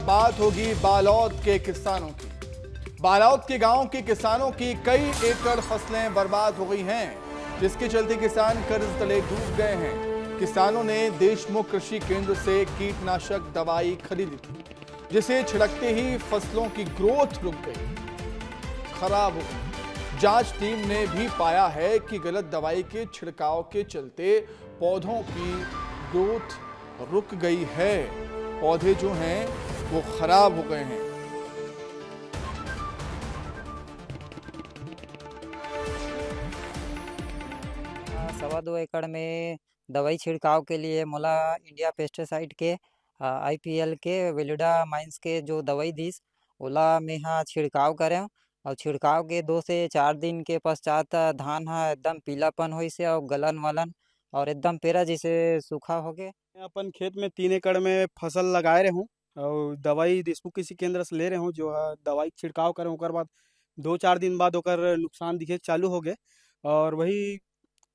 बात होगी बालौद के किसानों की। बालौद के गांव के किसानों की कई एकड़ फसलें बर्बाद हो गई हैं, जिसके चलते किसान कर्ज तले डूब गए हैं। किसानों ने देशमुख कृषि केंद्र से कीटनाशक दवाई खरीदी थी, जिसे छिड़कते ही फसलों की ग्रोथ रुक गई, खराब हो गई। जांच टीम ने भी पाया है कि गलत दवाई के छिड़काव के चलते पौधों की ग्रोथ रुक गई है। पौधे जो हैं वो खराब हो गए हैं। 2.25 एकड़ में दवाई छिड़काव के लिए मोला इंडिया पेस्टिसाइड के IPL के वेलिडा माइंस के जो दवाई दिस ओला मेहा छिड़काव करें और छिड़काव के 2 से 4 दिन के पश्चात धान हा एकदम पीलापन होइस है और गलन वलन और एकदम पेरा जैसे सूखा हो गए। मैं अपन खेत में 3 एकड़ में फसल लगाए रहे हूँ और दवाई देशमुख कृषि केंद्र से ले रहे हूँ। जो है दवाई छिड़काव करें ओकर बाद 2-4 दिन बाद ओकर नुकसान दिखे चालू हो गए और वही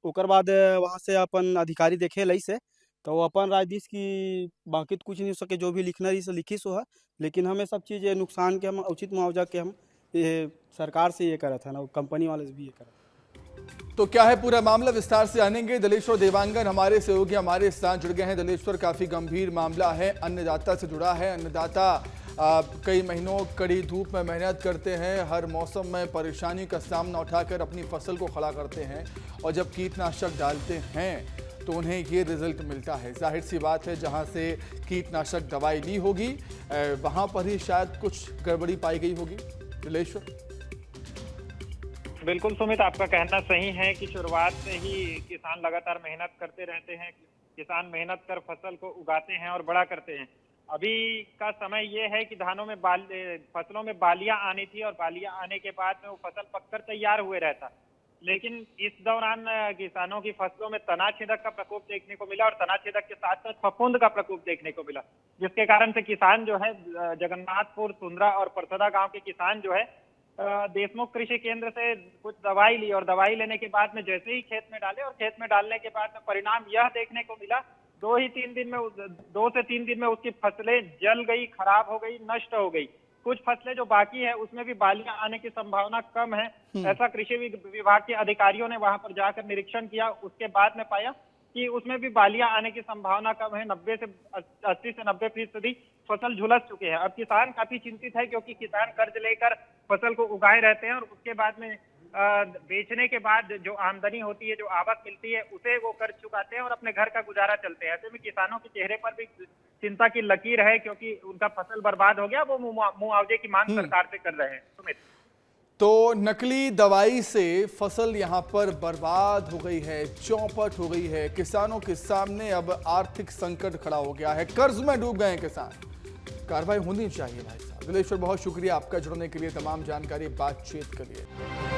ओकर बाद वहाँ से अपन अधिकारी देखे लई से तो अपन राय दिस की बाकी तो कुछ नहीं हो सके, जो भी लिखना रही से लिखी सो है, लेकिन हमें सब चीज़ नुकसान के हम उचित मुआवजा के हम ये सरकार से ये करा था ना, कंपनी वाले से भी ये करा। तो क्या है पूरा मामला, विस्तार से आनेंगे। दलेश्वर देवांगन हमारे सहयोगी हमारे साथ जुड़ गए हैं। दलेश्वर, काफी गंभीर मामला है, अन्नदाता से जुड़ा है। अन्नदाता कई महीनों कड़ी धूप में मेहनत करते हैं, हर मौसम में परेशानी का सामना उठाकर अपनी फसल को खड़ा करते हैं और जब कीटनाशक डालते हैं तो उन्हें ये रिजल्ट मिलता है। जाहिर सी बात है, जहां से कीटनाशक दवाई ली होगी वहां पर ही शायद कुछ गड़बड़ी पाई गई होगी। दलेश्वर, बिल्कुल सुमित, आपका कहना सही है कि शुरुआत से ही किसान लगातार मेहनत करते रहते हैं। किसान मेहनत कर फसल को उगाते हैं और बड़ा करते हैं। अभी का समय ये है कि धानों में फसलों में बालियां आनी थी और बालियां आने के बाद में वो फसल पककर तैयार हुए रहता, लेकिन इस दौरान किसानों की फसलों में तना छेदक का प्रकोप देखने को मिला और तना छेदक के साथ साथ फफूंद का प्रकोप देखने को मिला, जिसके कारण से किसान जो है जगन्नाथपुर, सुंदरा और परसदा गांव के किसान जो है देशमुख कृषि केंद्र से कुछ दवाई ली और दवाई लेने के बाद में जैसे ही खेत में डाले और खेत में डालने के बाद में परिणाम यह देखने को मिला 2 से 3 दिन में उसकी फसलें जल गई, खराब हो गई, नष्ट हो गई। कुछ फसलें जो बाकी है उसमें भी बालियां आने की संभावना कम है, ऐसा कृषि विभाग के अधिकारियों ने वहां पर जाकर निरीक्षण किया। उसके बाद में पाया कि उसमें भी बालियां आने की संभावना कम है। 80 से 90% फसल झुलस चुके हैं। अब किसान काफी चिंतित है, क्योंकि किसान कर्ज लेकर फसल को उगाए रहते हैं और उसके बाद में बेचने के बाद जो आमदनी होती है, जो आवक मिलती है, उसे वो कर्ज चुकाते हैं और अपने घर का गुजारा चलते हैं। ऐसे में किसानों के चेहरे पर भी चिंता की लकीर है, क्योंकि उनका फसल बर्बाद हो गया। वो मुआवजे की मांग सरकार से कर रहे हैं। सुमित, तो नकली दवाई से फसल यहां पर बर्बाद हो गई है, चौपट हो गई है। किसानों के सामने अब आर्थिक संकट खड़ा हो गया है, कर्ज में डूब गए हैं किसान। कार्रवाई होनी चाहिए भाई साहब। दिलेश्वर, बहुत शुक्रिया आपका जुड़ने के लिए, तमाम जानकारी बातचीत के लिए।